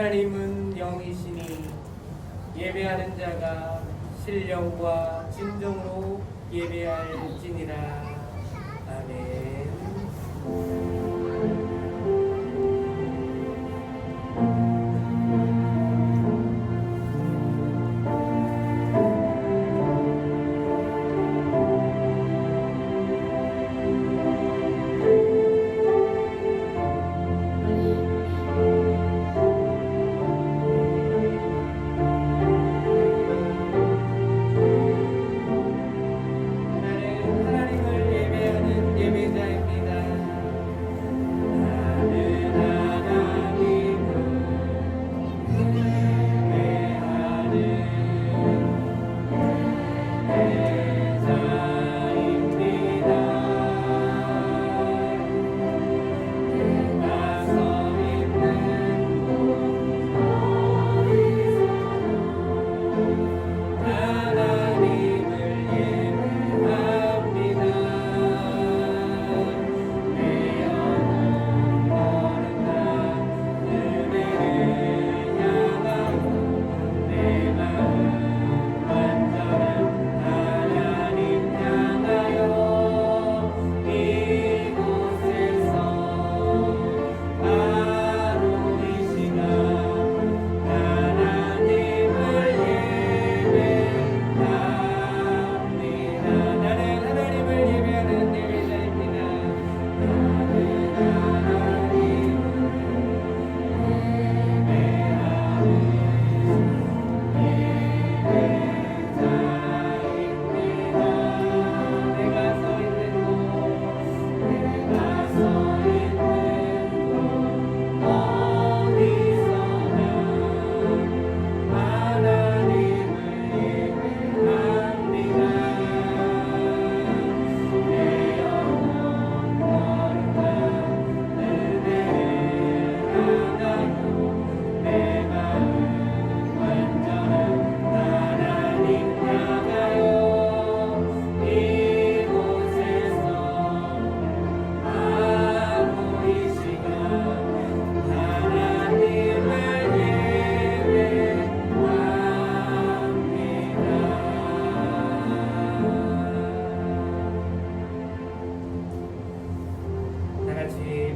하나님은 영이시니 예배하는 자가 신령과 진정으로 예배할지니라. 아멘.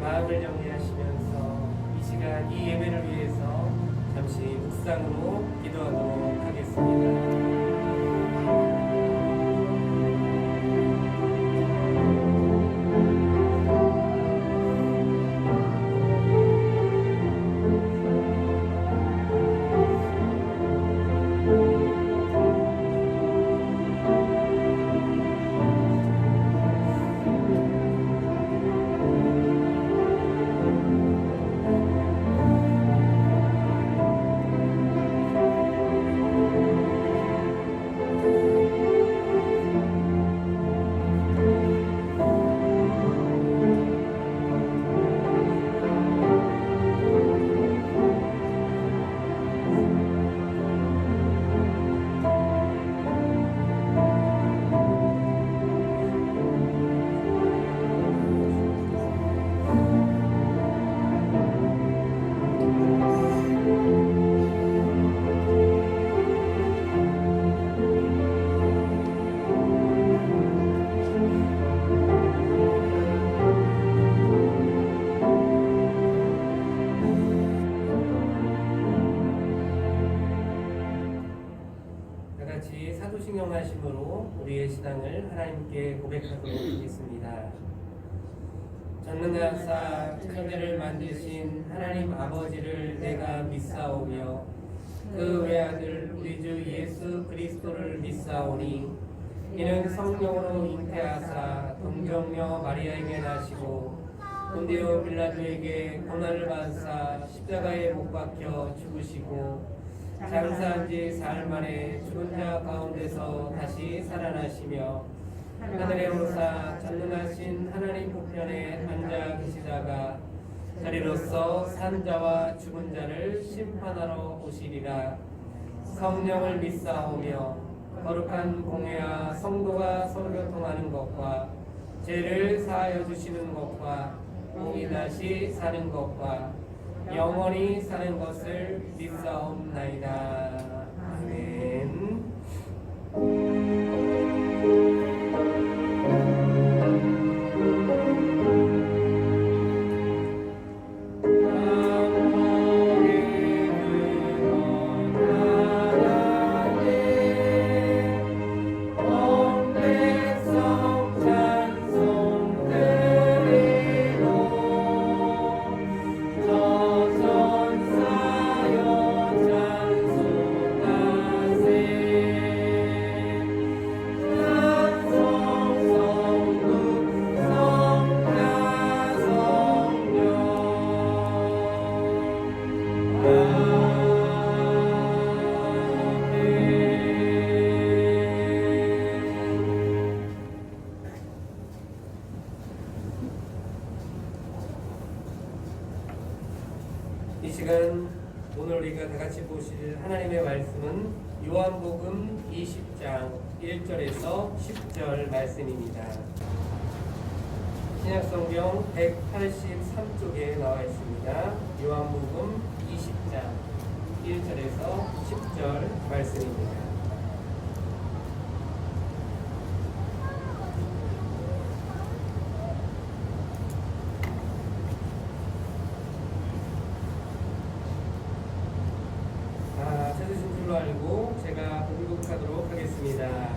마음을 정리하시면서 이 시간 이 예배를 위해서 잠시 묵상으로 기도하도록 하겠습니다. 성육신경하심으로 우리의 신앙을 하나님께 고백하도록 하겠습니다. 전능하사 천지를 만드신 하나님 아버지를 내가 믿사오며 그 외아들 우리 주 예수 그리스도를 믿사오니 이는 성령으로 잉태하사 동정녀 마리아에게 나시고 본디오 빌라도에게 고난을 받으사 십자가에 못 박혀 죽으시고 장사한 지 사흘 만에 죽은 자 가운데서 다시 살아나시며 하늘에 오르사 전능하신 하나님 우편에 앉아 계시다가 자리로서 산 자와 죽은 자를 심판하러 오시리라. 성령을 믿사오며 거룩한 공회와 성도가 서로 교통하는 것과 죄를 사하여 주시는 것과 몸이 다시 사는 것과 영원히 사는 것을 믿사옵나이다. 아멘. 이 시간 오늘 우리가 다 같이 보실 하나님의 말씀은 요한복음 20장 1절에서 10절 말씀입니다. 신약성경 183쪽에 나와 있습니다. 요한복음 20장 1절에서 10절 말씀입니다. 찾으신 줄로 알고 제가 봉독하도록 하겠습니다.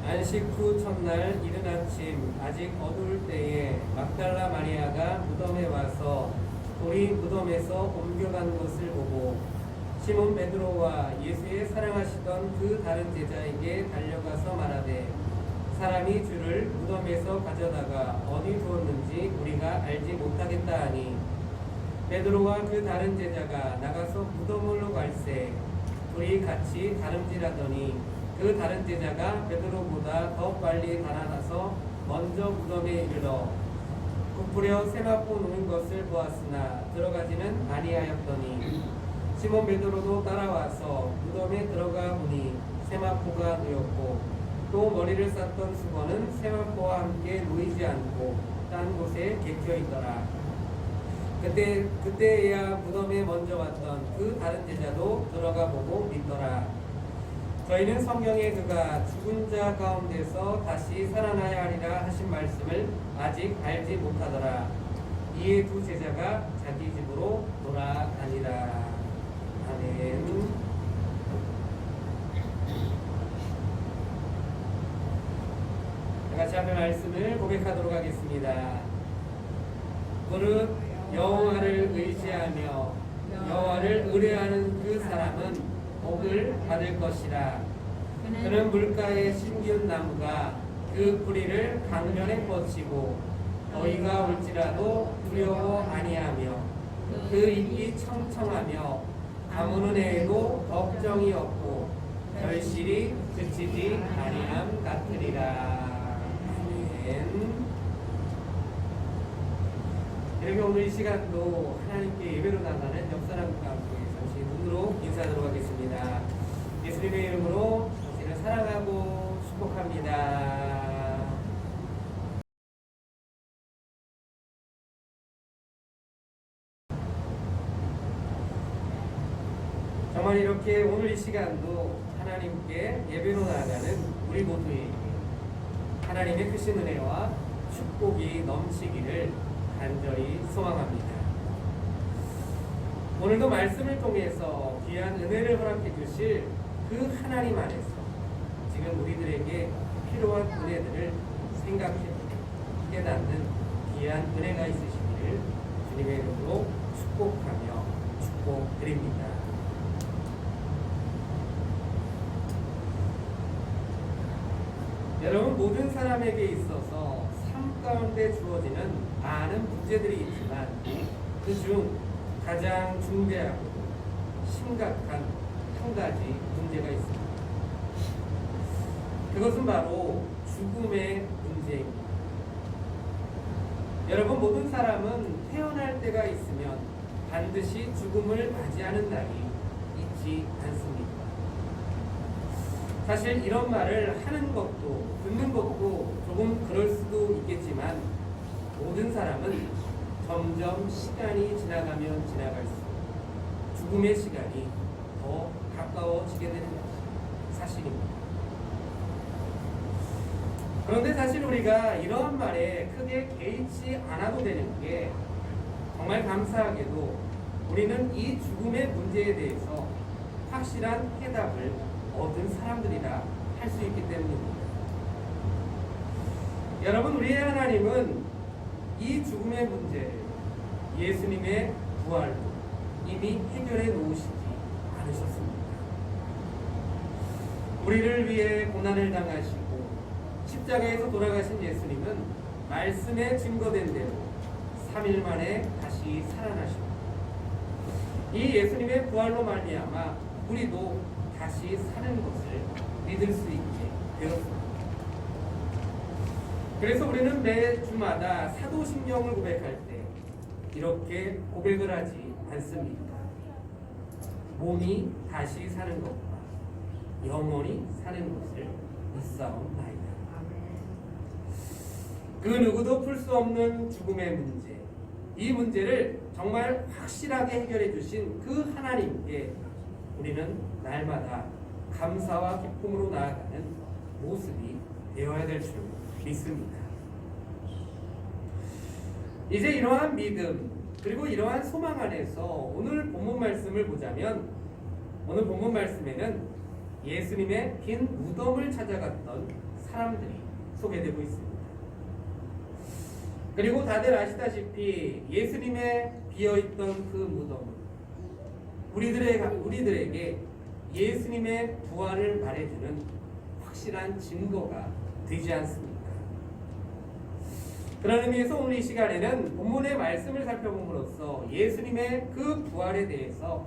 안식 후 첫날 이른 아침 아직 어두울 때에 막달라 마리아가 무덤에 와서 돌이 무덤에서 옮겨간 것을 보고 시몬 베드로와 예수의 사랑하시던 그 다른 제자에게 달려가서 말하되 사람이 주를 무덤에서 가져다가 어디 두었는지 우리가 알지 못하겠다 하니 베드로와 그 다른 제자가 나가서 무덤으로 갈새 둘이 같이 다름질하더니 그 다른 제자가 베드로보다 더 빨리 달아나서 먼저 무덤에 이르러 부풀여 세마포 놓은 것을 보았으나 들어가지는 아니하였더니 시몬 베드로도 따라와서 무덤에 들어가 보니 세마포가 놓였고 또 머리를 쌌던 수건은 세마포와 함께 놓이지 않고 딴 곳에 개켜 있더라. 그때야 무덤에 먼저 왔던 그 다른 제자도 들어가 보고 믿더라. 저희는 성경에 그가 죽은 자 가운데서 다시 살아나야 하리라 하신 말씀을 아직 알지 못하더라. 이에 두 제자가 자기 집으로 돌아가니라. 아멘. 같이 앞의 말씀을 고백하도록 하겠습니다. 무릇 여호와를 의지하며 여호와를 의뢰하는 그 사람은 복을 받을 것이라. 그는 물가에 심기운 나무가 그 뿌리를 강변에 뻗치고 더위가 올지라도 두려워 아니하며 그 잎이 청청하며 가무는 해에도 걱정이 없고 결실이 그치지 아니함 같으리라. 아멘. 이렇게 오늘 이 시간도 하나님께 예배로 나가는 옆사람과 함께 잠시 눈으로 인사하도록 하겠습니다. 예수님의 이름으로 당신을 사랑하고 축복합니다. 정말 이렇게 오늘 이 시간도 하나님께 예배로 나아가는 우리 모두에게 하나님의 크신 은혜와 축복이 넘치기를 간절히 소망합니다. 오늘도 말씀을 통해서 귀한 은혜를 허락해 주실 그 하나님 안에서 지금 우리들에게 필요한 은혜들을 생각해 깨닫는 귀한 은혜가 있으시기를 주님의 이름으로 축복하며 축복드립니다. 여러분, 모든 사람에게 있어서 삶 가운데 주어지는 많은 문제들이 있지만 그 중 가장 중대하고 심각한 한 가지 문제가 있습니다. 그것은 바로 죽음의 문제입니다. 여러분, 모든 사람은 태어날 때가 있으면 반드시 죽음을 맞이하는 날이 있지 않습니까? 사실 이런 말을 하는 것도 듣는 것도 조금 그럴 수도 있겠지만 모든 사람은 점점 시간이 지나가면 지나갈수록 죽음의 시간이 더 가까워지게 되는 것이 사실입니다. 그런데 사실 우리가 이러한 말에 크게 개의치 않아도 되는 게 정말 감사하게도 우리는 이 죽음의 문제에 대해서 확실한 해답을 얻은 사람들이라 할 수 있기 때문입니다. 여러분, 우리의 하나님은 이 죽음의 문제를 예수님의 부활로 이미 해결해 놓으시지 않으셨습니다. 우리를 위해 고난을 당하시고 십자가에서 돌아가신 예수님은 말씀에 증거된 대로 3일 만에 다시 살아나시고 이 예수님의 부활로 말미암아 우리도 다시 사는 것을 믿을 수 있게 되었습니다. 그래서 우리는 매 주마다 사도신경을 고백할 때 이렇게 고백을 하지 않습니까? 몸이 다시 사는 것과 영원히 사는 것을 믿사옵나이다. 그 누구도 풀 수 없는 죽음의 문제, 이 문제를 정말 확실하게 해결해 주신 그 하나님께 우리는 날마다 감사와 기쁨으로 나아가는 모습이 되어야 될 줄 믿습니다. 이제 이러한 믿음 그리고 이러한 소망 안에서 오늘 본문 말씀을 보자면 오늘 본문 말씀에는 예수님의 빈 무덤을 찾아갔던 사람들이 소개되고 있습니다. 그리고 다들 아시다시피 예수님의 비어있던 그 무덤은 우리들에게 예수님의 부활을 말해주는 확실한 증거가 되지 않습니까? 그런 의미에서 오늘 이 시간에는 본문의 말씀을 살펴봄으로써 예수님의 그 부활에 대해서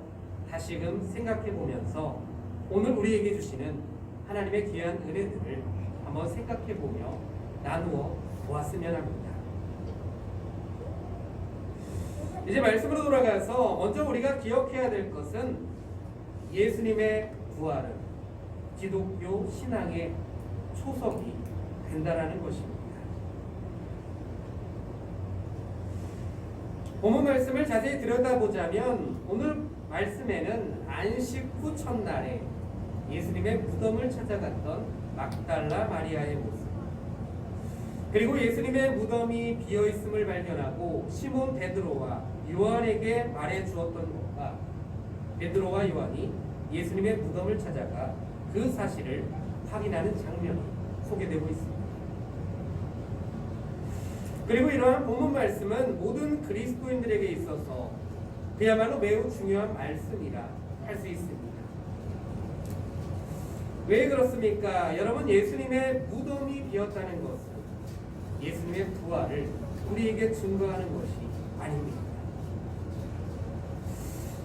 다시금 생각해 보면서 오늘 우리에게 주시는 하나님의 귀한 은혜들을 한번 생각해 보며 나누어 보았으면 합니다. 이제 말씀으로 돌아가서 먼저 우리가 기억해야 될 것은 예수님의 부활은 기독교 신앙의 초석이 된다라는 것입니다. 본문 말씀을 자세히 들여다보자면 오늘 말씀에는 안식 후 첫날에 예수님의 무덤을 찾아갔던 막달라 마리아의 모습, 그리고 예수님의 무덤이 비어있음을 발견하고 시몬 베드로와 요한에게 말해 주었던 것과 베드로와 요한이 예수님의 무덤을 찾아가 그 사실을 확인하는 장면이 소개되고 있습니다. 그리고 이러한 본문 말씀은 모든 그리스도인들에게 있어서 그야말로 매우 중요한 말씀이라 할 수 있습니다. 왜 그렇습니까? 여러분, 예수님의 무덤이 비었다는 것은 예수님의 부활을 우리에게 증거하는 것이 아닙니다.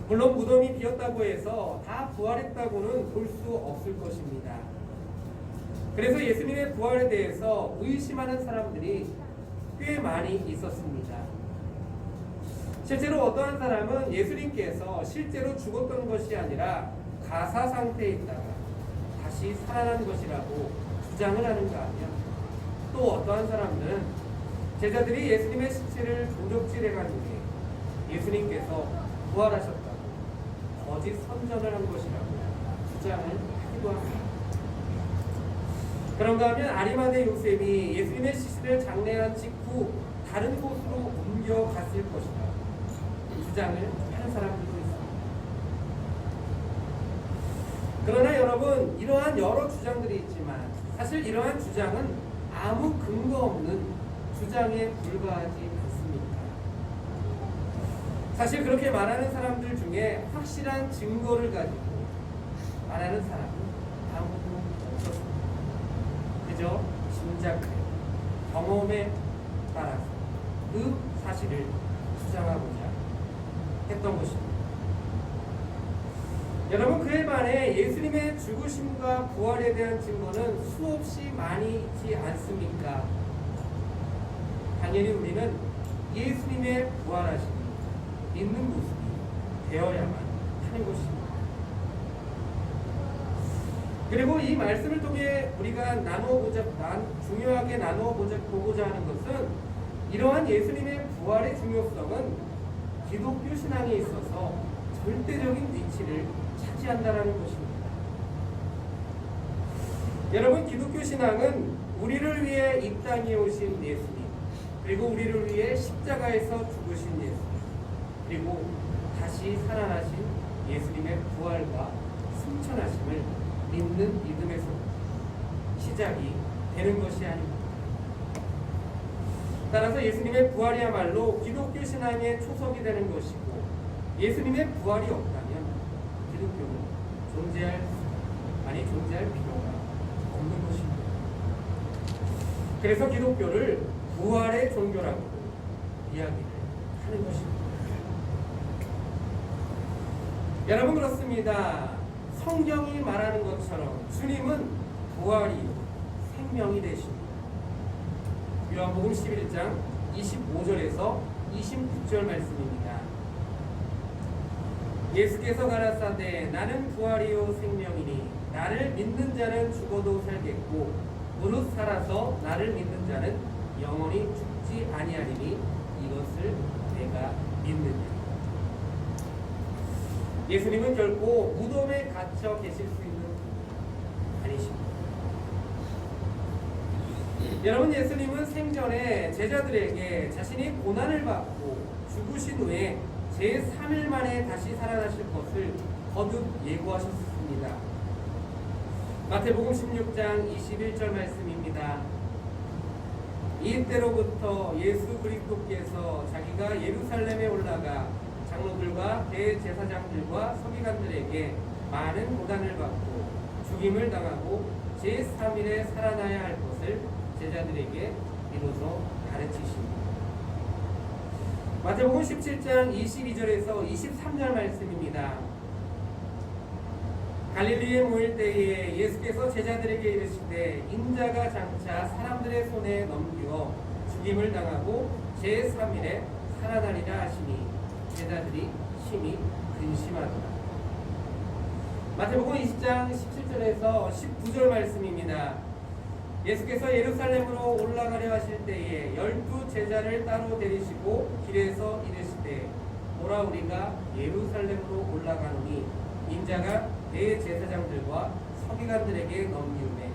물론 무덤이 비었다고 해서 다 부활했다고는 볼 수 없을 것입니다. 그래서 예수님의 부활에 대해서 의심하는 사람들이 꽤 많이 있었습니다. 실제로 어떠한 사람은 예수님께서 실제로 죽었던 것이 아니라 가사 상태에 있다가 다시 살아난 것이라고 주장을 하는가 하면, 또 어떠한 사람들은 제자들이 예수님의 시체를 도적질해간 후에 예수님께서 부활하셨다고 거짓 선전을 한 것이라고 주장을 하기도 합니다. 그런가 하면 아리마대 요셉이 예수님의 시신을 장례한 직후 다른 곳으로 옮겨갔을 것이다 주장을 하는 사람들도 있습니다. 그러나 여러분, 이러한 여러 주장들이 있지만 사실 이러한 주장은 아무 근거 없는 주장에 불과하지 않습니까? 사실 그렇게 말하는 사람들 중에 확실한 증거를 가지고 말하는 사람은 아무도 없었습니다. 그저 짐작해 경험에 따라서 그 사실을 주장하고자 했던 것입니다. 여러분, 그에 반해 예수님의 죽으심과 부활에 대한 증거는 수없이 많이 있지 않습니까? 당연히 우리는 예수님의 부활하심을 믿는 모습이 되어야만 하는 것입니다. 그리고 이 말씀을 통해 우리가 중요하게 보고자 하는 것은 이러한 예수님의 부활의 중요성은 기독교 신앙에 있어서 절대적인 위치를 차지한다는 것입니다. 여러분, 기독교 신앙은 우리를 위해 이 땅에 오신 예수님, 그리고 우리를 위해 십자가에서 죽으신 예수님, 그리고 다시 살아나신 예수님의 부활과 승천하심을 믿는 믿음에서 시작이 되는 것이 아닙니다. 따라서 예수님의 부활이야말로 기독교 신앙의 초석이 되는 것이고, 예수님의 부활이 없다면 기독교는 존재할 필요가 없는 것입니다. 그래서 기독교를 부활의 종교라고 이야기를 하는 것입니다. 여러분, 그렇습니다. 성경이 말하는 것처럼 주님은 부활이요 생명이 되십니다. 요한복음 11장 25절에서 26절 말씀입니다. 예수께서 가라사대 나는 부활이요 생명이니 나를 믿는 자는 죽어도 살겠고 무릇 살아서 나를 믿는 자는 영원히 죽지 아니하리니 이것을 내가 믿느냐. 예수님은 결코 무덤에 갇혀 계실 수 있는 분이 아니십니다. 여러분, 예수님은 생전에 제자들에게 자신이 고난을 받고 죽으신 후에 제3일 만에 다시 살아나실 것을 거듭 예고하셨습니다. 마태복음 16장 21절 말씀입니다. 이때로부터 예수 그리스도께서 자기가 예루살렘에 올라가 장로들과 대제사장들과 서기관들에게 많은 고난을 받고 죽임을 당하고 제3일에 살아나야 할 것을 제자들에게 이루어서 가르치십니다. 마태복음 17장 22절에서 23절 말씀입니다. 갈릴리에 모일 때에 예수께서 제자들에게 이르시되 인자가 장차 사람들의 손에 넘겨 죽임을 당하고 제3일에 살아나리라 하시니 제자들이 심히 근심하더라. 마태복음 20장 17절에서 19절 말씀입니다. 예수께서 예루살렘으로 올라가려 하실 때에 12 제자를 따로 데리시고 길에서 이르시되 보라 우리가 예루살렘으로 올라가노니 인자가 대제사장들과 서기관들에게 넘기우매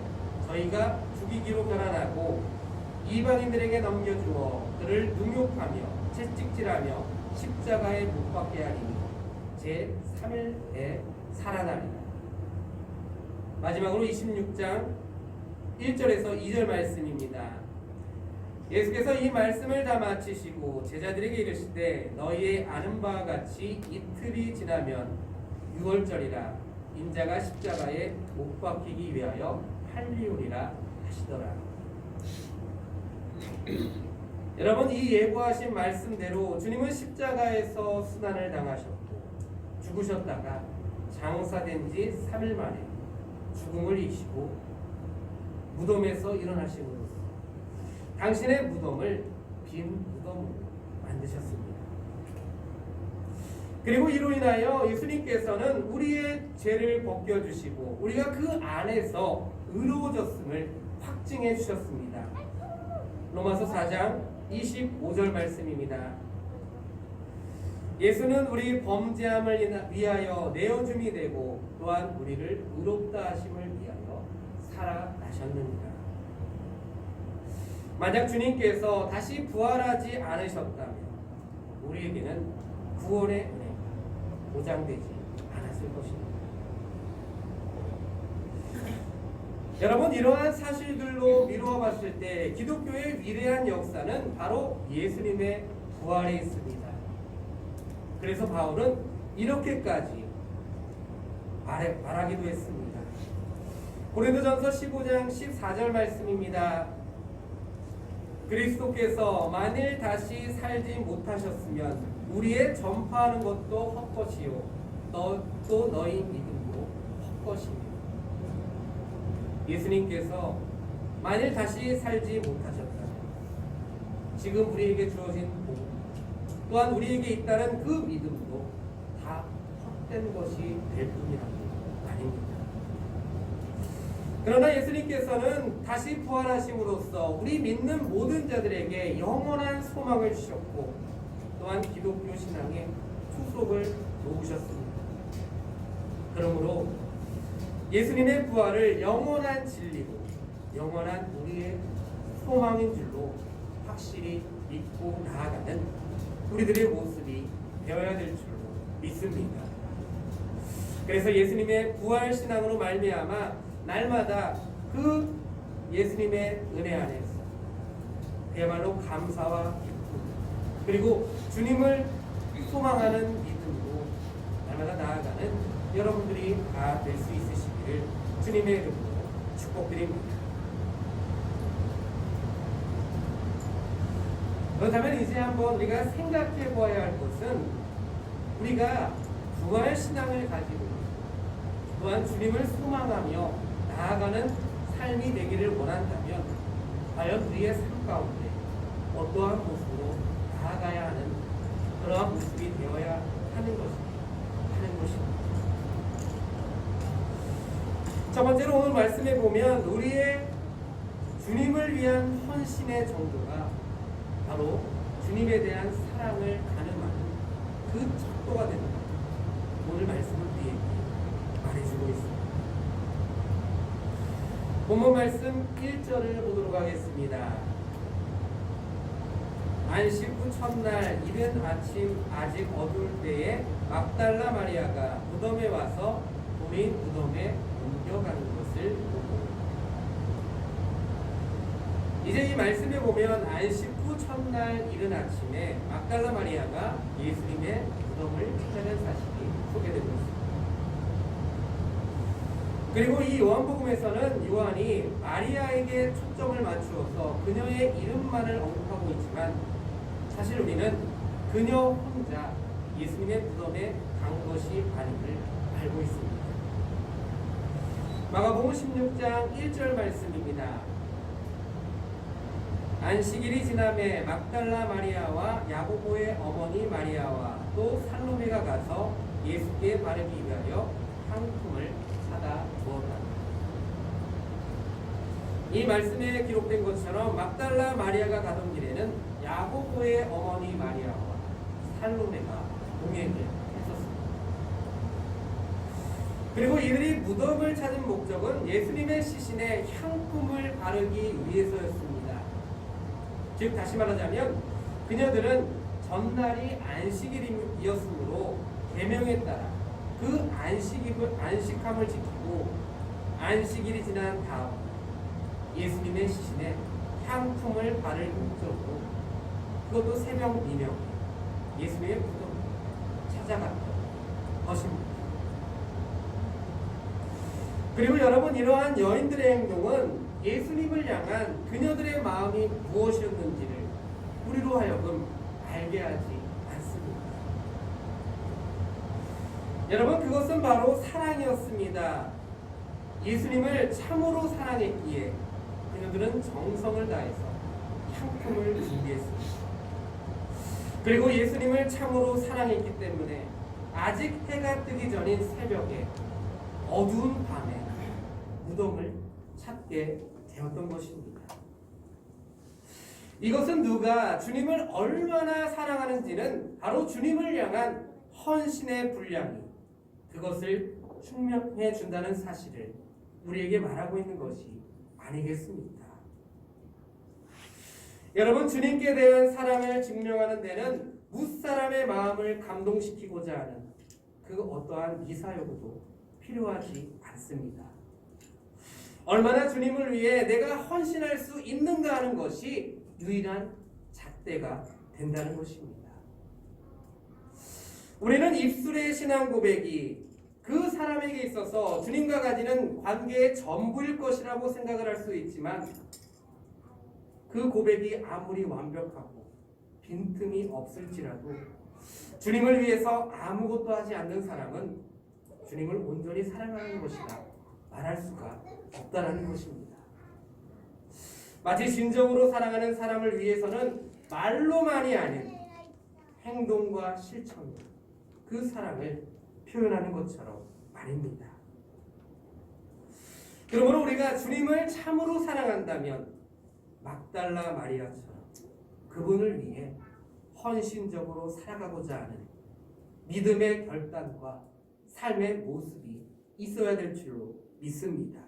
저희가 죽이기로 결단하고 이방인들에게 넘겨주어 그를 능욕하며 채찍질하며 십자가에 못 박게 하리니 제3일에 살아나리라. 마지막으로 26장 1절에서 2절 말씀입니다. 예수께서 이 말씀을 다 마치시고 제자들에게 이르시되 너희의 아는 바와 같이 이틀이 지나면 6월절이라 인자가 십자가에 못 박히기 위하여 팔리오리라 하시더라. 여러분, 이 예고하신 말씀대로 주님은 십자가에서 순환을 당하셨고 죽으셨다가 장사된 지 3일 만에 죽음을 이기시고 무덤에서 일어나심으로써 당신의 무덤을 빈 무덤으로 만드셨습니다. 그리고 이로 인하여 예수님께서는 우리의 죄를 벗겨주시고 우리가 그 안에서 의로워졌음을 확증해 주셨습니다. 로마서 4장 25절 말씀입니다. 예수는 우리 범죄함을 위하여 내어줌이 되고 또한 우리를 의롭다 하심을 위하여 살아나셨느니라. 만약 주님께서 다시 부활하지 않으셨다면 우리에게는 구원의 은혜가 보장되지 않았을 것입니다. 여러분, 이러한 사실들로 미루어 봤을 때 기독교의 위대한 역사는 바로 예수님의 부활에 있습니다. 그래서 바울은 이렇게까지 말하기도 했습니다. 고린도전서 15장 14절 말씀입니다. 그리스도께서 만일 다시 살지 못하셨으면 우리의 전파하는 것도 헛것이요 또 너희 믿음도 헛것이며. 예수님께서 만일 다시 살지 못하셨다면 지금 우리에게 주어진 복음 또한 우리에게 있다는 그 믿음도 다 헛된 것이 될 뿐이라고 아닙니다. 그러나 예수님께서는 다시 부활하심으로써 우리 믿는 모든 자들에게 영원한 소망을 주셨고 또한 기독교 신앙의 후속을 놓으셨습니다. 그러므로 예수님의 부활을 영원한 진리로 영원한 우리의 소망인 줄로 확실히 믿고 나아가는 우리들의 모습이 되어야 될 줄로 믿습니다. 그래서 예수님의 부활 신앙으로 말미암아 날마다 그 예수님의 은혜 안에서 그야말로 감사와 기쁨 그리고 주님을 소망하는 믿음으로 날마다 나아가는 여러분들이 다 될 수 있으시기를 주님의 이름으로 축복드립니다. 그렇다면 이제 한번 우리가 생각해 보아야 할 것은 우리가 부활 신앙을 가지고 또한 주님을 소망하며 나아가는 삶이 되기를 원한다면 과연 우리의 삶 가운데 어떠한 모습으로 나아가야 하는 그러한 모습이 되어야 하는 것입니다. 첫 번째로 오늘 말씀에 보면 우리의 주님을 위한 헌신의 정도가 바로 주님에 대한 사랑을 가늠하는 그 척도가 되는 것. 오늘 말씀을 우리에게 말해주고 있습니다. 본문 말씀 1절을 보도록 하겠습니다. 안식 후 첫날 이른 아침 아직 어두울 때에 막달라 마리아가 무덤에 와서 우리 무덤에 옮겨가는 것을 보고. 이제 이 말씀에 보면 안식 후 첫날 이른 아침에 막달라 마리아가 예수님의 무덤을 찾아낸 사실이 소개되고 있습니다. 그리고 이 요한복음에서는 요한이 마리아에게 초점을 맞추어서 그녀의 이름만을 언급하고 있지만 사실 우리는 그녀 혼자 예수님의 무덤에 간 것이 아님을 알고 있습니다. 마가복음 16장 1절 말씀입니다. 안식일이 지남에 막달라 마리아와 야고보의 어머니 마리아와 또 살로메가 가서 예수께 바르기 위하여 향품을 사다 주었다. 이 말씀에 기록된 것처럼 막달라 마리아가 가던 길에는 야고보의 어머니 마리아와 살로메가 동행을 했었습니다. 그리고 이들이 무덤을 찾은 목적은 예수님의 시신에 향품을 바르기 위해서였습니다. 즉 다시 말하자면 그녀들은 전날이 안식일이었으므로 계명에 따라 그 안식함을 지키고 안식일이 지난 다음 예수님의 시신에 향품을 바를 목적으로 그것도 새벽 미명 예수님의 무덤을 찾아갔던 것입니다. 그리고 여러분 이러한 여인들의 행동은 예수님을 향한 그녀들의 마음이 무엇이었는지를 우리로 하여금 알게 하지 않습니다. 여러분 그것은 바로 사랑이었습니다. 예수님을 참으로 사랑했기에 그녀들은 정성을 다해서 향품을 준비했습니다. 그리고 예수님을 참으로 사랑했기 때문에 아직 해가 뜨기 전인 새벽에 어두운 밤에 무덤을 찾게 되었던 것입니다. 이것은 누가 주님을 얼마나 사랑하는지는 바로 주님을 향한 헌신의 분량이 그것을 증명해 준다는 사실을 우리에게 말하고 있는 것이 아니겠습니까? 여러분 주님께 대한 사랑을 증명하는 데는 무사람의 마음을 감동시키고자 하는 그 어떠한 미사여구도 필요하지 않습니다. 얼마나 주님을 위해 내가 헌신할 수 있는가 하는 것이 유일한 잣대가 된다는 것입니다. 우리는 입술의 신앙 고백이 그 사람에게 있어서 주님과 가지는 관계의 전부일 것이라고 생각을 할 수 있지만 그 고백이 아무리 완벽하고 빈틈이 없을지라도 주님을 위해서 아무것도 하지 않는 사람은 주님을 온전히 사랑하는 것이라 말할 수가 없다는 것입니다. 마치 진정으로 사랑하는 사람을 위해서는 말로만이 아닌 행동과 실천으로 그 사랑을 표현하는 것처럼 말입니다. 그러므로 우리가 주님을 참으로 사랑한다면 막달라 마리아처럼 그분을 위해 헌신적으로 살아가고자 하는 믿음의 결단과 삶의 모습이 있어야 될 줄로 믿습니다.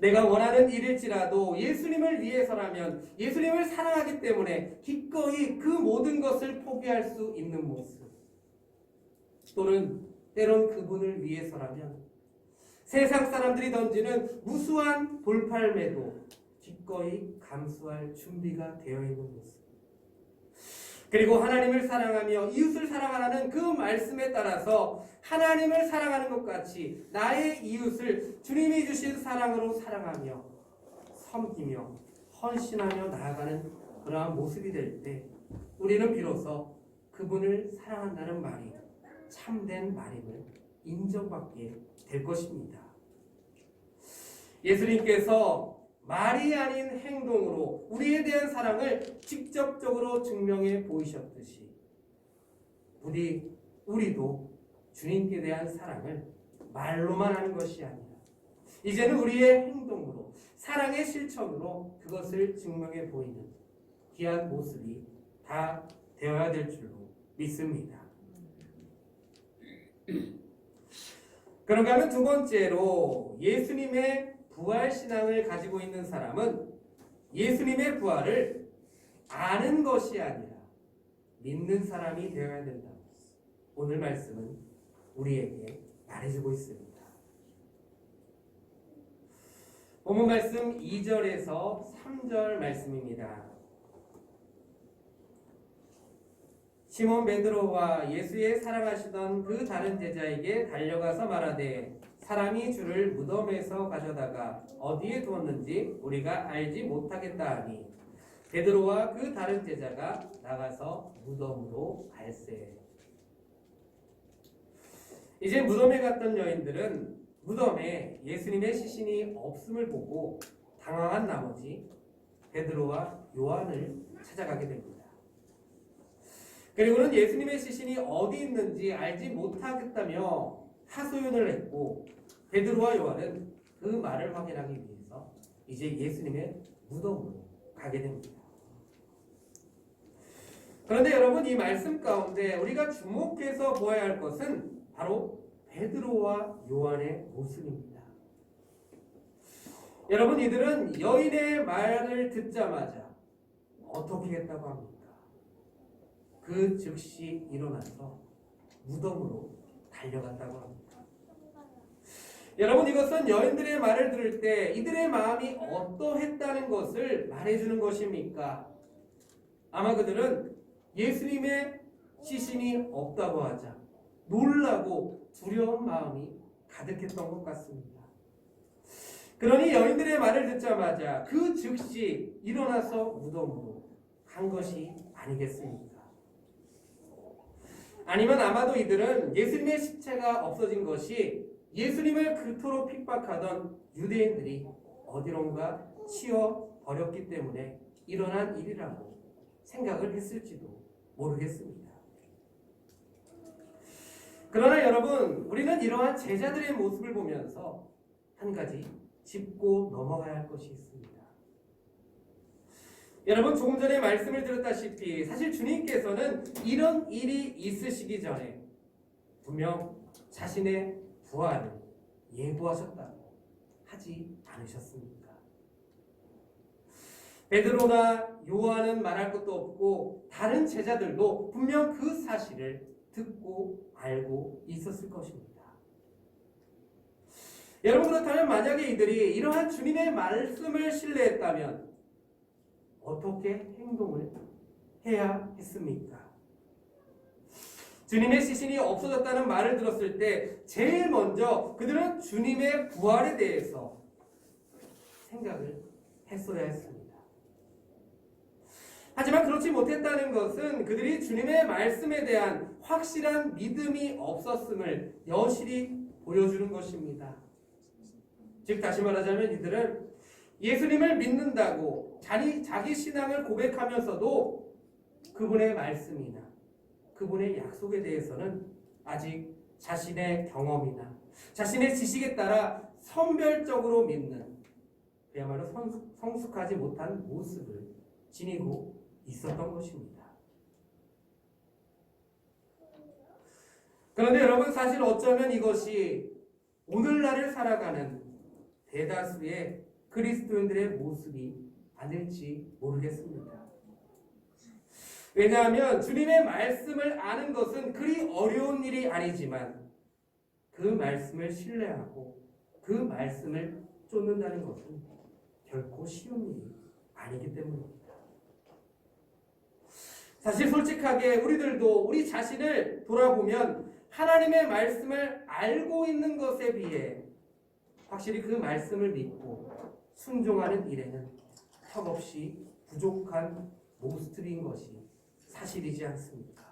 내가 원하는 일일지라도 예수님을 위해서라면 예수님을 사랑하기 때문에 기꺼이 그 모든 것을 포기할 수 있는 모습, 또는 때론 그분을 위해서라면 세상 사람들이 던지는 무수한 돌팔매도 기꺼이 감수할 준비가 되어 있는 모습, 그리고 하나님을 사랑하며 이웃을 사랑하라는 그 말씀에 따라서 하나님을 사랑하는 것 같이 나의 이웃을 주님이 주신 사랑으로 사랑하며 섬기며 헌신하며 나아가는 그러한 모습이 될 때 우리는 비로소 그분을 사랑한다는 말이 참된 말임을 인정받게 될 것입니다. 예수님께서 말이 아닌 행동으로 우리에 대한 사랑을 직접적으로 증명해 보이셨듯이 우리도 주님께 대한 사랑을 말로만 하는 것이 아니라 이제는 우리의 행동으로 사랑의 실천으로 그것을 증명해 보이는 귀한 모습이 다 되어야 될 줄로 믿습니다. 그런가 하면 두 번째로 예수님의 부활신앙을 가지고 있는 사람은 예수님의 부활을 아는 것이 아니라 믿는 사람이 되어야 된다고 오늘 말씀은 우리에게 말해주고 있습니다. 본문 말씀 2절에서 3절 말씀입니다. 시몬 베드로와 예수의 사랑하시던 그 다른 제자에게 달려가서 말하되 사람이 주를 무덤에서 가져다가 어디에 두었는지 우리가 알지 못하겠다 하니 베드로와 그 다른 제자가 나가서 무덤으로 갈세. 이제 무덤에 갔던 여인들은 무덤에 예수님의 시신이 없음을 보고 당황한 나머지 베드로와 요한을 찾아가게 됩니다. 그리고는 예수님의 시신이 어디 있는지 알지 못하겠다며 하소연을 했고 베드로와 요한은 그 말을 확인하기 위해서 이제 예수님의 무덤으로 가게 됩니다. 그런데 여러분, 이 말씀 가운데 우리가 주목해서 보아야 할 것은 바로 베드로와 요한의 모습입니다. 여러분, 이들은 여인의 말을 듣자마자 어떻게 했다고 합니까? 그 즉시 일어나서 무덤으로 달려갔다고 합니다. 여러분, 이것은 여인들의 말을 들을 때 이들의 마음이 어떠했다는 것을 말해주는 것입니까? 아마 그들은 예수님의 시신이 없다고 하자 놀라고 두려운 마음이 가득했던 것 같습니다. 그러니 여인들의 말을 듣자마자 그 즉시 일어나서 무덤으로 간 것이 아니겠습니까? 아니면 아마도 이들은 예수님의 시체가 없어진 것이 예수님을 그토록 핍박하던 유대인들이 어디론가 치워버렸기 때문에 일어난 일이라고 생각을 했을지도 모르겠습니다. 그러나 여러분, 우리는 이러한 제자들의 모습을 보면서 한 가지 짚고 넘어가야 할 것이 있습니다. 여러분, 조금 전에 말씀을 드렸다시피 사실 주님께서는 이런 일이 있으시기 전에 분명 자신의 부활을 예고하셨다고 하지 않으셨습니까? 베드로나 요한은 말할 것도 없고 다른 제자들도 분명 그 사실을 듣고 알고 있었을 것입니다. 여러분, 그렇다면 만약에 이들이 이러한 주님의 말씀을 신뢰했다면 어떻게 행동을 해야 했습니까? 주님의 시신이 없어졌다는 말을 들었을 때 제일 먼저 그들은 주님의 부활에 대해서 생각을 했어야 했습니다. 하지만 그렇지 못했다는 것은 그들이 주님의 말씀에 대한 확실한 믿음이 없었음을 여실히 보여주는 것입니다. 즉 다시 말하자면 이들은 예수님을 믿는다고 자기 신앙을 고백하면서도 그분의 말씀이나 그분의 약속에 대해서는 아직 자신의 경험이나 자신의 지식에 따라 선별적으로 믿는 그야말로 성숙하지 못한 모습을 지니고 있었던 것입니다. 그런데 여러분, 사실 어쩌면 이것이 오늘날을 살아가는 대다수의 그리스도인들의 모습이 아닐지 모르겠습니다. 왜냐하면 주님의 말씀을 아는 것은 그리 어려운 일이 아니지만 그 말씀을 신뢰하고 그 말씀을 쫓는다는 것은 결코 쉬운 일이 아니기 때문입니다. 사실 솔직하게 우리들도 우리 자신을 돌아보면 하나님의 말씀을 알고 있는 것에 비해 확실히 그 말씀을 믿고 순종하는 일에는 턱없이 부족한 모습인 것이 사실이지 않습니까?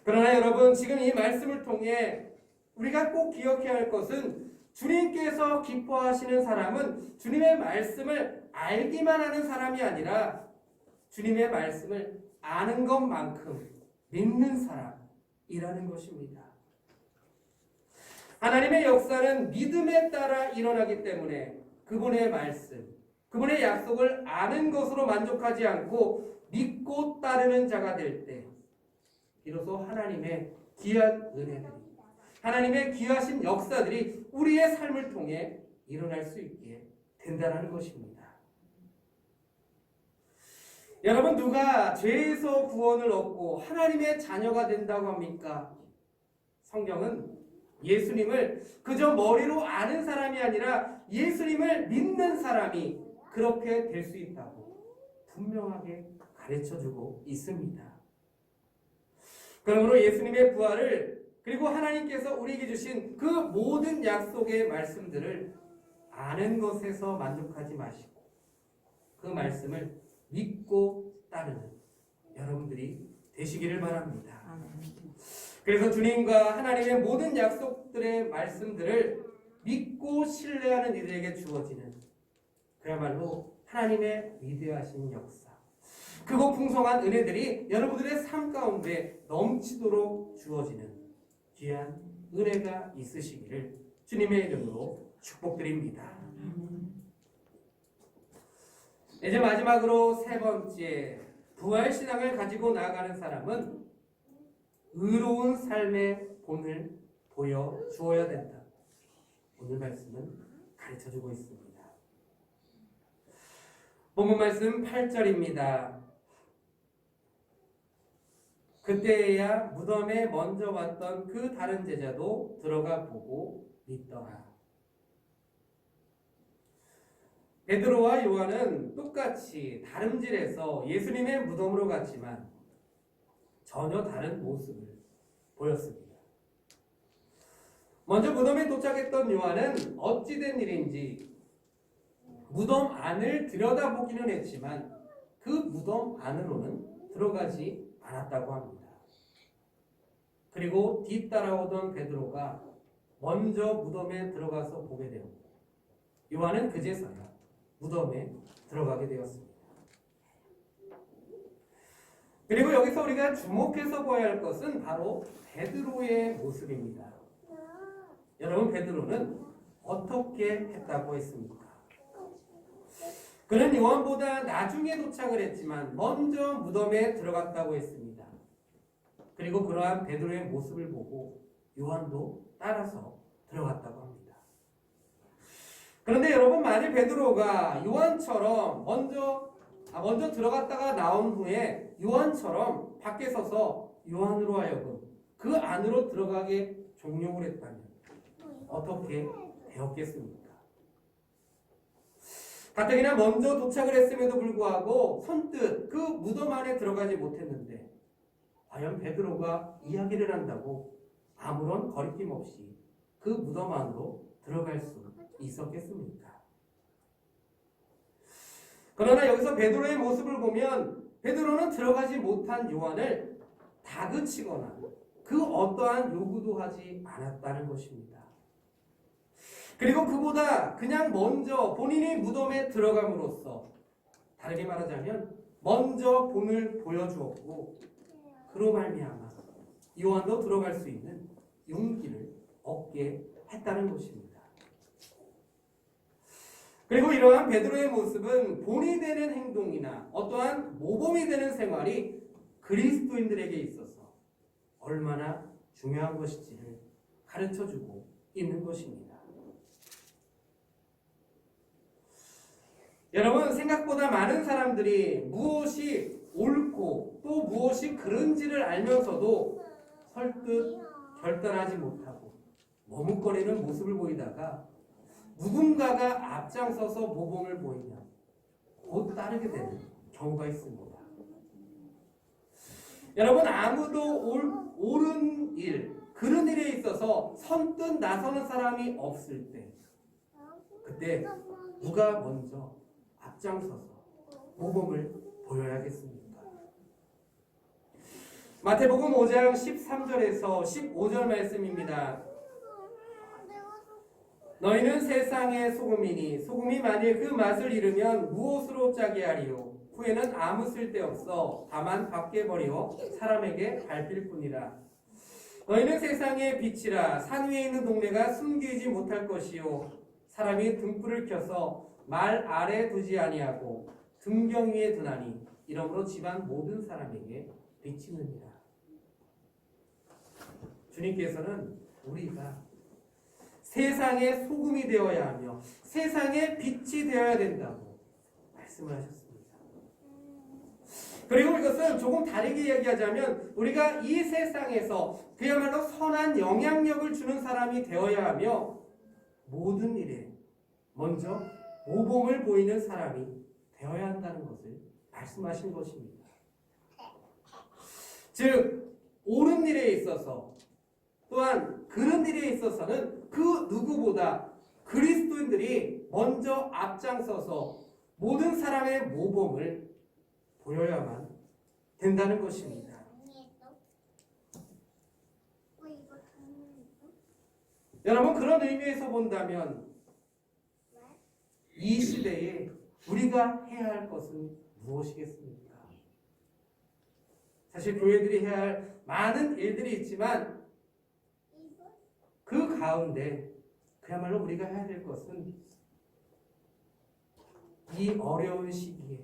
그러나 여러분, 지금 이 말씀을 통해 우리가 꼭 기억해야 할 것은 주님께서 기뻐하시는 사람은 주님의 말씀을 알기만 하는 사람이 아니라 주님의 말씀을 아는 것만큼 믿는 사람이라는 것입니다. 하나님의 역사는 믿음에 따라 일어나기 때문에 그분의 말씀, 그분의 약속을 아는 것으로 만족하지 않고 믿고 따르는 자가 될 때 비로소 하나님의 귀한 은혜들이, 하나님의 귀하신 역사들이 우리의 삶을 통해 일어날 수 있게 된다는 것입니다. 여러분, 누가 죄에서 구원을 얻고 하나님의 자녀가 된다고 합니까? 성경은 예수님을 그저 머리로 아는 사람이 아니라 예수님을 믿는 사람이 그렇게 될 수 있다고 분명하게 가르쳐주고 있습니다. 그러므로 예수님의 부활을 그리고 하나님께서 우리에게 주신 그 모든 약속의 말씀들을 아는 것에서 만족하지 마시고 그 말씀을 믿고 따르는 여러분들이 되시기를 바랍니다. 그래서 주님과 하나님의 모든 약속들의 말씀들을 믿고 신뢰하는 이들에게 주어지는 그야말로 하나님의 위대하신 역사, 크고 풍성한 은혜들이 여러분들의 삶 가운데 넘치도록 주어지는 귀한 은혜가 있으시기를 주님의 이름으로 축복드립니다. 이제 마지막으로 세 번째, 부활신앙을 가지고 나아가는 사람은 의로운 삶의 본을 보여주어야 된다. 오늘 말씀은 가르쳐주고 있습니다. 본문 말씀 8절입니다. 그때야 무덤에 먼저 왔던 그 다른 제자도 들어가 보고 믿더라. 베드로와 요한은 똑같이 다름질해서 예수님의 무덤으로 갔지만 전혀 다른 모습을 보였습니다. 먼저 무덤에 도착했던 요한은 어찌된 일인지 무덤 안을 들여다보기는 했지만 그 무덤 안으로는 들어가지 않았다고 합니다. 그리고 뒤따라오던 베드로가 먼저 무덤에 들어가서 보게 되었고 요한은 그제서야 무덤에 들어가게 되었습니다. 그리고 여기서 우리가 주목해서 보아야 할 것은 바로 베드로의 모습입니다. 여러분, 베드로는 어떻게 했다고 했습니까? 그는 요한보다 나중에 도착을 했지만 먼저 무덤에 들어갔다고 했습니다. 그리고 그러한 베드로의 모습을 보고 요한도 따라서 들어갔다고 합니다. 그런데 여러분, 만일 베드로가 요한처럼 먼저 들어갔다가 나온 후에 요한처럼 밖에 서서 요한으로 하여금 그 안으로 들어가게 종용을 했다면 어떻게 되었겠습니까? 가뜩이나 먼저 도착을 했음에도 불구하고 선뜻 그 무덤 안에 들어가지 못했는데 과연 베드로가 이야기를 한다고 아무런 거리낌 없이 그 무덤 안으로 들어갈 수 있었겠습니까? 그러나 여기서 베드로의 모습을 보면 베드로는 들어가지 못한 요한을 다그치거나 그 어떠한 요구도 하지 않았다는 것입니다. 그리고 그보다 그냥 먼저 본인이 무덤에 들어감으로써 다르게 말하자면 먼저 본을 보여주었고 그로 말미암아 요한도 들어갈 수 있는 용기를 얻게 했다는 것입니다. 그리고 이러한 베드로의 모습은 본이 되는 행동이나 어떠한 모범이 되는 생활이 그리스도인들에게 있어서 얼마나 중요한 것인지를 가르쳐주고 있는 것입니다. 여러분, 생각보다 많은 사람들이 무엇이 옳고 또 무엇이 그른지를 알면서도 설득 결단하지 못하고 머뭇거리는 모습을 보이다가 누군가가 앞장서서 모범을 보이면 곧 따르게 되는 경우가 있습니다. 여러분, 아무도 옳은 일, 그른 일에 있어서 선뜻 나서는 사람이 없을 때 그때 누가 먼저 앞장서서 모범을 보여야겠습니까? 마태복음 5장 13절에서 15절 말씀입니다. 너희는 세상의 소금이니 소금이 만일 그 맛을 잃으면 무엇으로 짜게 하리요? 후에는 아무 쓸데없어 다만 밖에 버리어 사람에게 밟힐 뿐이라. 너희는 세상의 빛이라. 산 위에 있는 동네가 숨기지 못할 것이요 사람이 등불을 켜서 말 아래 두지 아니하고 등경 위에 두나니 이러므로 집안 모든 사람에게 비치느니라. 주님께서는 우리가 세상의 소금이 되어야 하며 세상의 빛이 되어야 된다고 말씀을 하셨습니다. 그리고 이것은 조금 다르게 이야기하자면 우리가 이 세상에서 그야말로 선한 영향력을 주는 사람이 되어야 하며 모든 일에 먼저 모범을 보이는 사람이 되어야 한다는 것을 말씀하신 것입니다. 즉 옳은 일에 있어서 또한 그런 일에 있어서는 그 누구보다 그리스도인들이 먼저 앞장서서 모든 사람의 모범을 보여야만 된다는 것입니다. 여러분, 그런 의미에서 본다면 이 시대에 우리가 해야 할 것은 무엇이겠습니까? 사실 교회들이 해야 할 많은 일들이 있지만 그 가운데 그야말로 우리가 해야 될 것은 이 어려운 시기에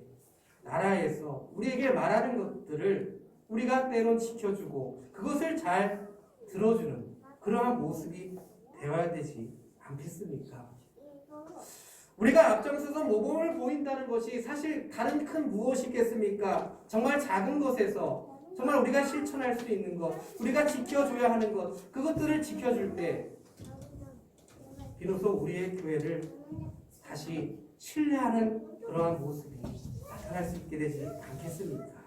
나라에서 우리에게 말하는 것들을 우리가 때론 지켜주고 그것을 잘 들어주는 그러한 모습이 되어야 되지 않겠습니까? 우리가 앞장서서 모범을 보인다는 것이 사실 다른 큰 무엇이겠습니까? 정말 작은 것에서 정말 우리가 실천할 수 있는 것, 우리가 지켜줘야 하는 것, 그것들을 지켜줄 때 비로소 우리의 교회를 다시 신뢰하는 그러한 모습이 나타날 수 있게 되지 않겠습니까?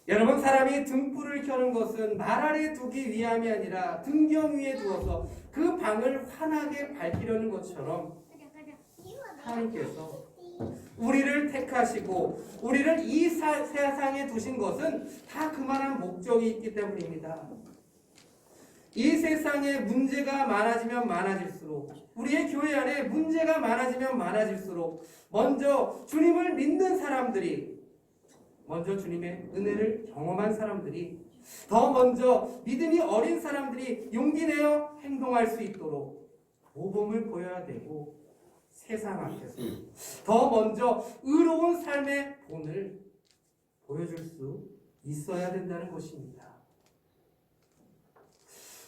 여러분, 사람이 등불을 켜는 것은 말 아래 두기 위함이 아니라 등경 위에 두어서 그 방을 환하게 밝히려는 것처럼 하나님께서 우리를 택하시고 우리를 이 세상에 두신 것은 다 그만한 목적이 있기 때문입니다. 이 세상에 문제가 많아지면 많아질수록 우리의 교회 안에 문제가 많아지면 많아질수록 먼저 주님을 믿는 사람들이 먼저 주님의 은혜를 경험한 사람들이 더 먼저 믿음이 어린 사람들이 용기 내어 행동할 수 있도록 모범을 보여야 되고 세상 앞에서 더 먼저 의로운 삶의 본을 보여줄 수 있어야 된다는 것입니다.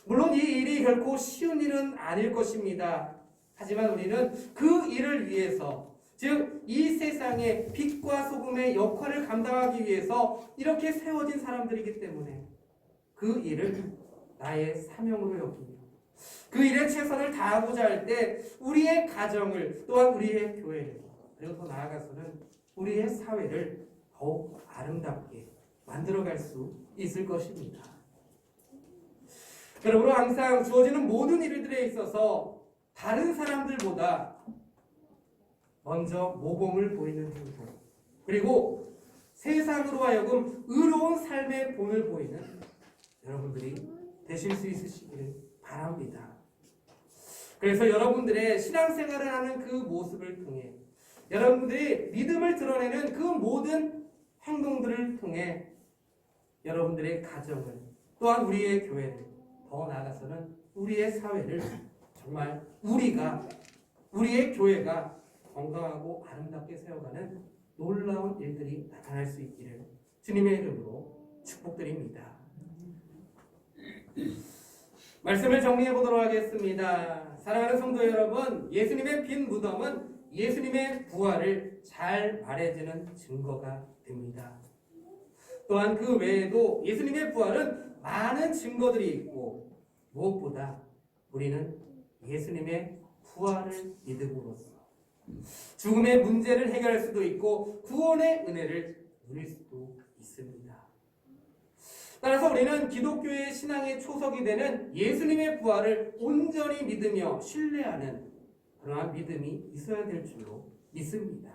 물론 이 일이 결코 쉬운 일은 아닐 것입니다. 하지만 우리는 그 일을 위해서 즉 이 세상의 빛과 소금의 역할을 감당하기 위해서 이렇게 세워진 사람들이기 때문에 그 일을 나의 사명으로 여기며 그 일에 최선을 다하고자 할 때 우리의 가정을, 또한 우리의 교회를, 그리고 더 나아가서는 우리의 사회를 더욱 아름답게 만들어갈 수 있을 것입니다. 그러므로 항상 주어지는 모든 일들에 있어서 다른 사람들보다 먼저 모범을 보이는 행동, 그리고 세상으로 하여금 의로운 삶의 본을 보이는 여러분들이 되실 수 있으시기를 바랍니다. 그래서 여러분들의 신앙생활을 하는 그 모습을 통해, 여러분들이 믿음을 드러내는 그 모든 행동들을 통해 여러분들의 가정을, 또한 우리의 교회를, 더 나아가서는 우리의 사회를 정말 우리의 교회가 건강하고 아름답게 세워가는 놀라운 일들이 나타날 수 있기를 주님의 이름으로 축복드립니다. 말씀을 정리해 보도록 하겠습니다. 사랑하는 성도 여러분, 예수님의 빈 무덤은 예수님의 부활을 잘 말해주는 증거가 됩니다. 또한 그 외에도 예수님의 부활은 많은 증거들이 있고, 무엇보다 우리는 예수님의 부활을 믿음으로써 죽음의 문제를 해결할 수도 있고 구원의 은혜를 누릴 수도 있습니다. 따라서 우리는 기독교의 신앙의 초석이 되는 예수님의 부활을 온전히 믿으며 신뢰하는 그러한 믿음이 있어야 될 줄로 믿습니다.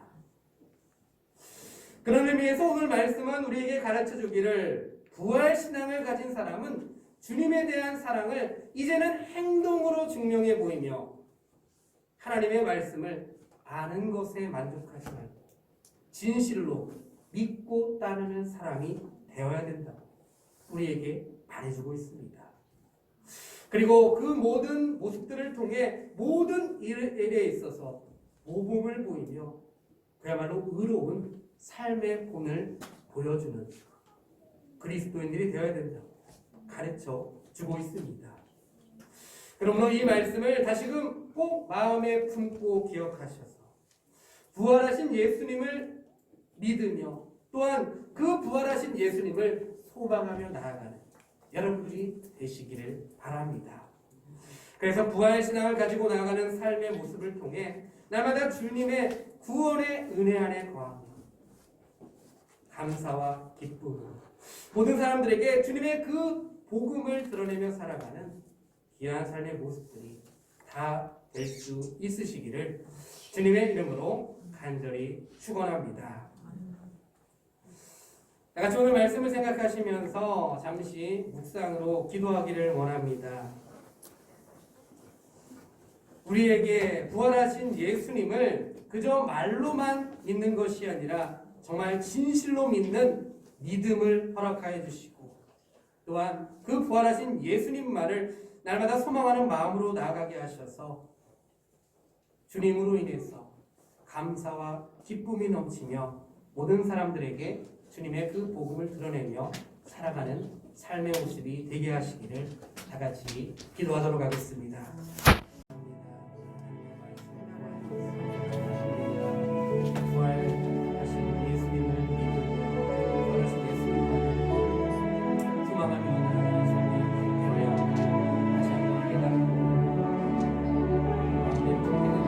그런 의미에서 오늘 말씀은 우리에게 가르쳐 주기를, 부활 신앙을 가진 사람은 주님에 대한 사랑을 이제는 행동으로 증명해 보이며 하나님의 말씀을 아는 것에 만족하지 말고 진실로 믿고 따르는 사람이 되어야 된다고 우리에게 말해주고 있습니다. 그리고 그 모든 모습들을 통해 모든 일에 있어서 모범을 보이며 그야말로 의로운 삶의 본을 보여주는 그리스도인들이 되어야 된다고 가르쳐 주고 있습니다. 그러므로 이 말씀을 다시금 꼭 마음에 품고 기억하셔서 부활하신 예수님을 믿으며 또한 그 부활하신 예수님을 소망하며 나아가는 여러분들이 되시기를 바랍니다. 그래서 부활신앙을 가지고 나아가는 삶의 모습을 통해 날마다 주님의 구원의 은혜 안에 거하며 감사와 기쁨으로 모든 사람들에게 주님의 그 복음을 드러내며 살아가는 귀한 삶의 모습들이 다 될 수 있으시기를 주님의 이름으로 간절히 축원합니다. 다 같이 오늘 말씀을 생각하시면서 잠시 묵상으로 기도하기를 원합니다. 우리에게 부활하신 예수님을 그저 말로만 믿는 것이 아니라 정말 진실로 믿는 믿음을 허락하여 주시고, 또한 그 부활하신 예수님 말을 날마다 소망하는 마음으로 나아가게 하셔서 주님으로 인해서 감사와 기쁨이 넘치며 모든 사람들에게 주님의 그 복음을 드러내며 살아가는 삶의 모습이 되게 하시기를 다 같이 기도하도록 하겠습니다. 부활하신 예수님을 믿으며 부활하신 예수님을 소망하며 나아가는 삶의 교회와 다시 한번 깨닫고 마음에 품게 됩니다.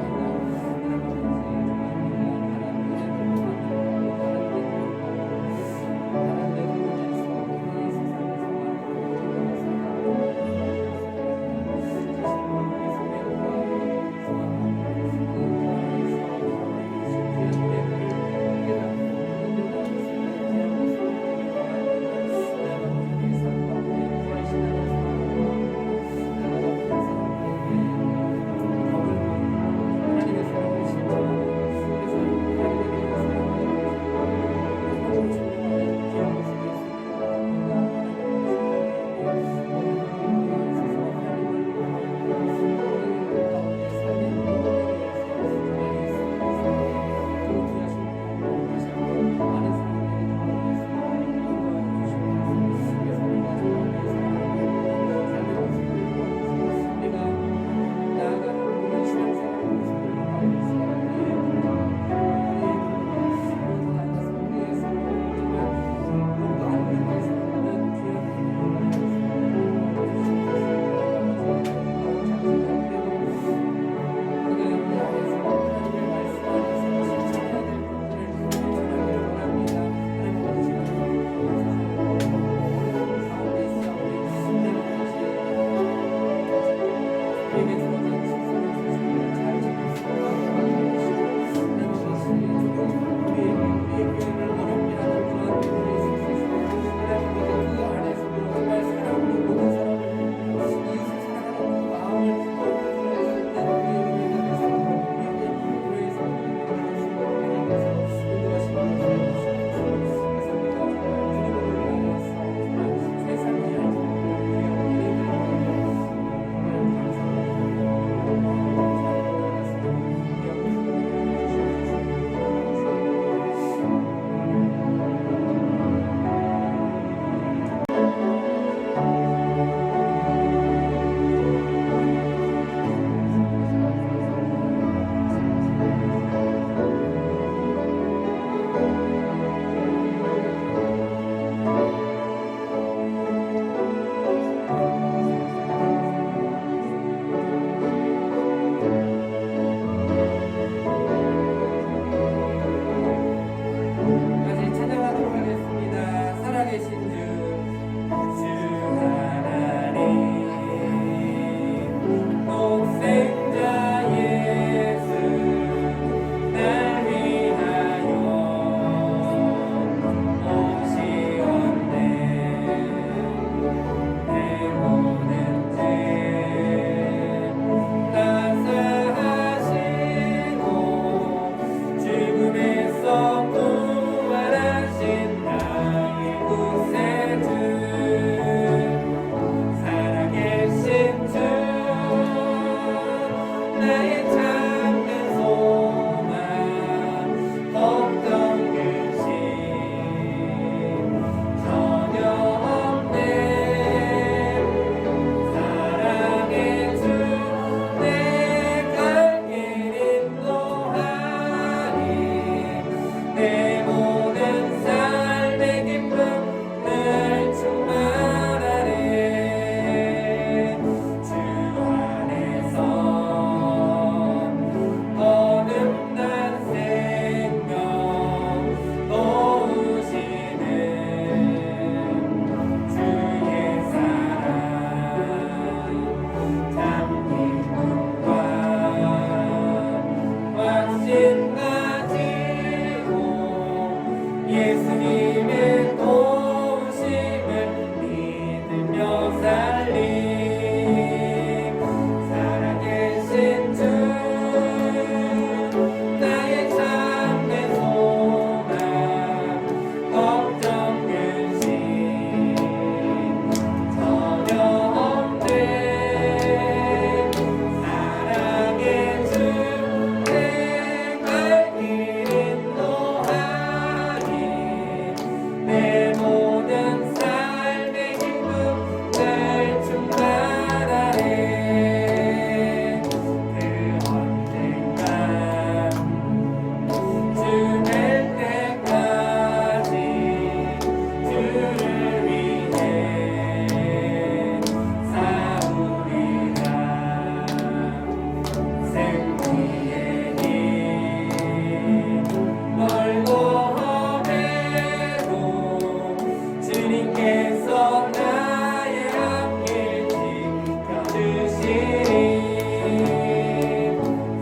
주님께서 나의 앞길 지켜주시니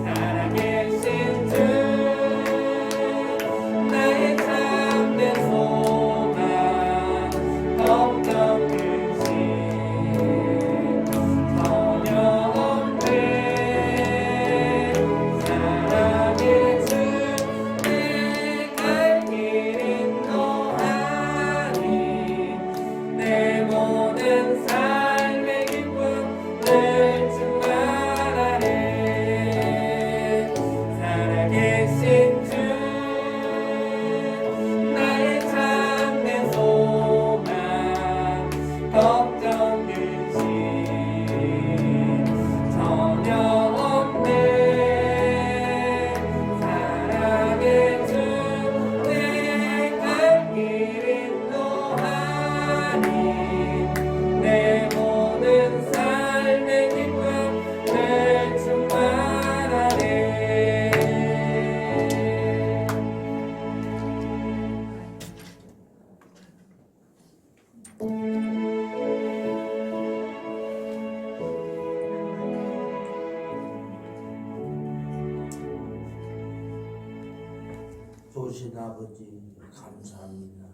살아계신 주 나의 참된 소망 걱정 근심 전혀 없네 사랑의 주 내 갈 길 인도하니 내 모든 삶의 기쁨 늘 충만하네 살아계신 주 나의 참된 소망 걱정 근심 전혀 없네 사랑의 주 내 갈 길 인도하니 내 모든 삶의 기쁨 늘 충만하네 좋으신 아버지 감사합니다.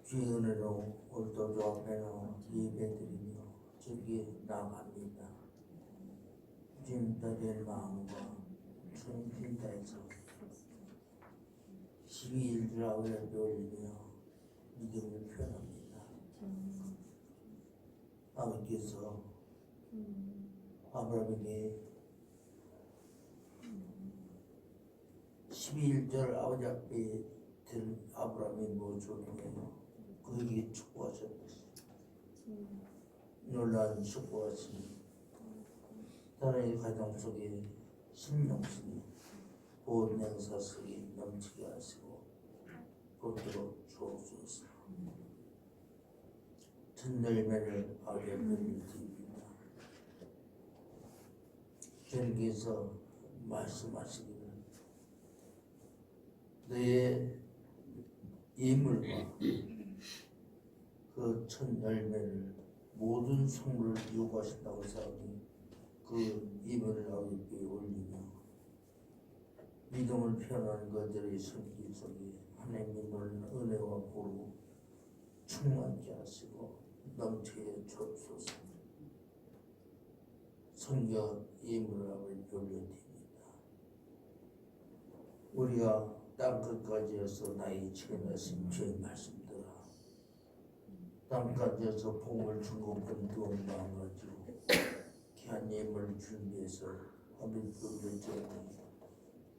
주의 은혜로 오늘도 주 앞에서 예배드리며 주께 나갑니다. 주님들의 마음과 충신 다해서 12일이라고 예배 올리며 믿음을 표현합니다. 아버지께서 아브라함에게 12일절 아버지 앞에 들 아브라함이 모셔놓으며 그에게 축복하셨듯이 놀라운 축복하시니 나라의 가정 속에 신령스니 보온 행사 속에 넘치게 하시고 복으로 주옵소서. 전 열매를 아버지 앞에 드립니다. 주님께서 말씀하시기를 너의 예물과 그 첫 열매를 모든 성물을 요구하신다고 생각하니 그 예물을 아버지께 올리며 믿음을 표현하는 것들의 손길 속에 하나님의 놀라운 은혜와 보루 충만케 하시고 넘치게 주옵소서. 성경 예물을 아버지께 올려드립니다. 우리가 땅끝까지여서 나의 지켜내신 주의 말씀들아 땅끝까지여서 복을 주고 분투한 마음 가지고 귀한 예물을 준비해서 아버지께 올려드리니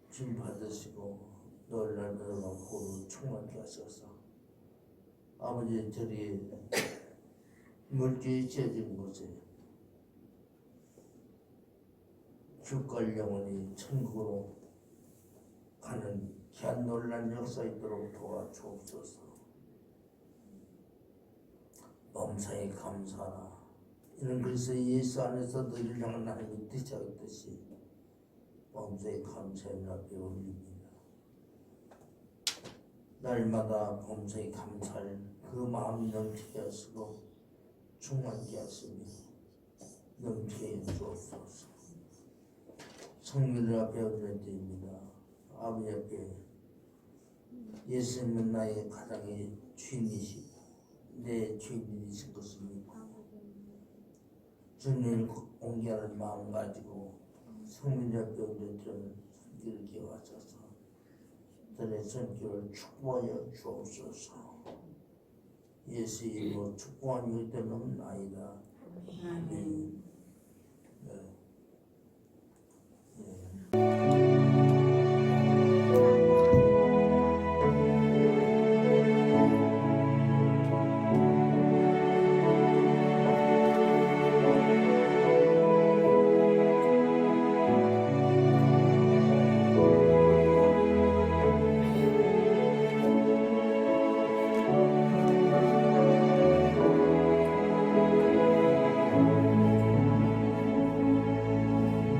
준 받으시고 놀라운 은혜와 보루 충만케 하셔서 아버지들이 물질이 지어진 곳에 주갈 영혼이 천국으로 가는 귀한 놀란 역사 있도록 도와주옵소서. 범사에 감사하라. 이는 그리스도 예수 안에서 너희를 향한 하나님의 뜻이 하였듯이 범사에 감사의 앞에 올립니다. 날마다 범사에 감사할 그 마음이 넘치게 하시고 충만케 하시며 넘치게 주옵소서. 성민을 앞에 올려드립니다. 아버지 앞에 예수님은 나의 가장의 주인이시고 내 주인이신 것입니다. 주님을 공개하는 마음 가지고 성민 앞에 올려드리는 손길을 기억하셔서 들의 손길을 축복하여 주옵소서. 예수 이름으로 축복한 일들은 없나이다. 아멘.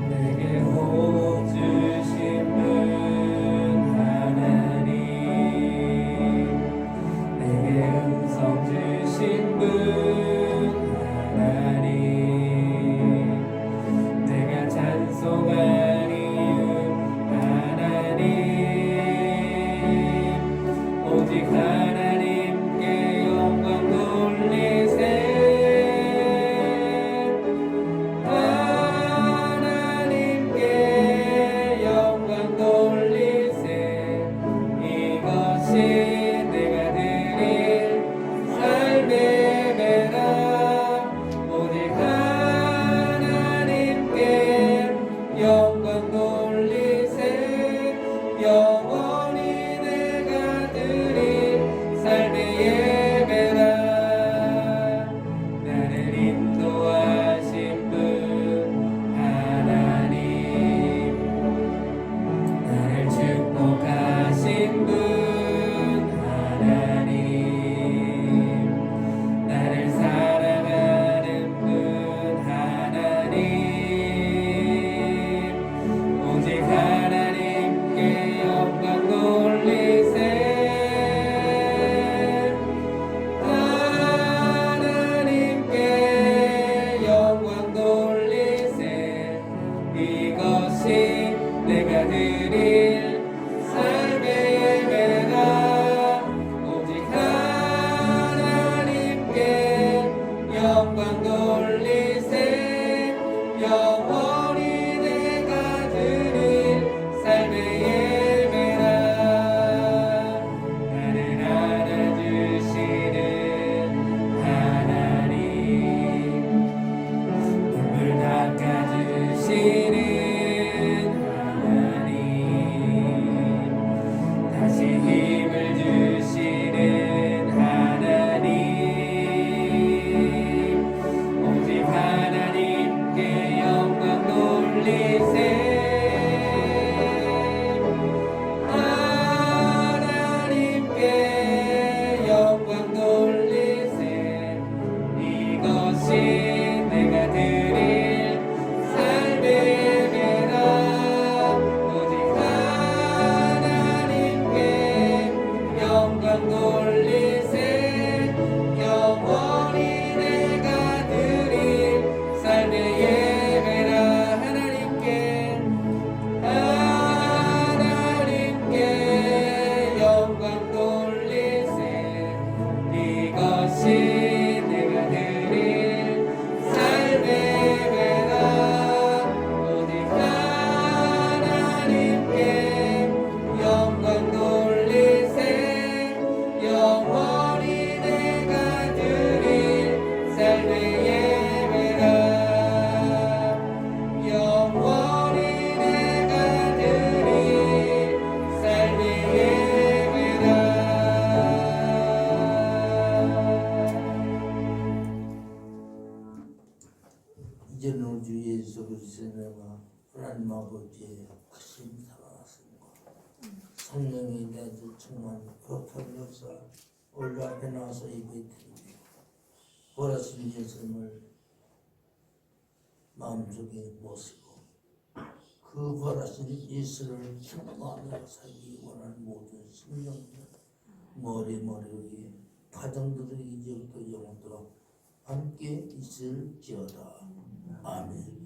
내게 호주 이제는 우리 주 예수 그리스도의 은혜와 하나님 아버지의 크신 사랑하심과 성령의 내주 충만 거룩한 역사 오늘 앞에 나와서 예배드리며 보라신 예수님을 마음속에 모시고 그 보라신 예수를 충만하며 살기 원하는 모든 심령들 머리 위에 가정들의 이제부터 영원토록 함께 있을지어다. 아멘.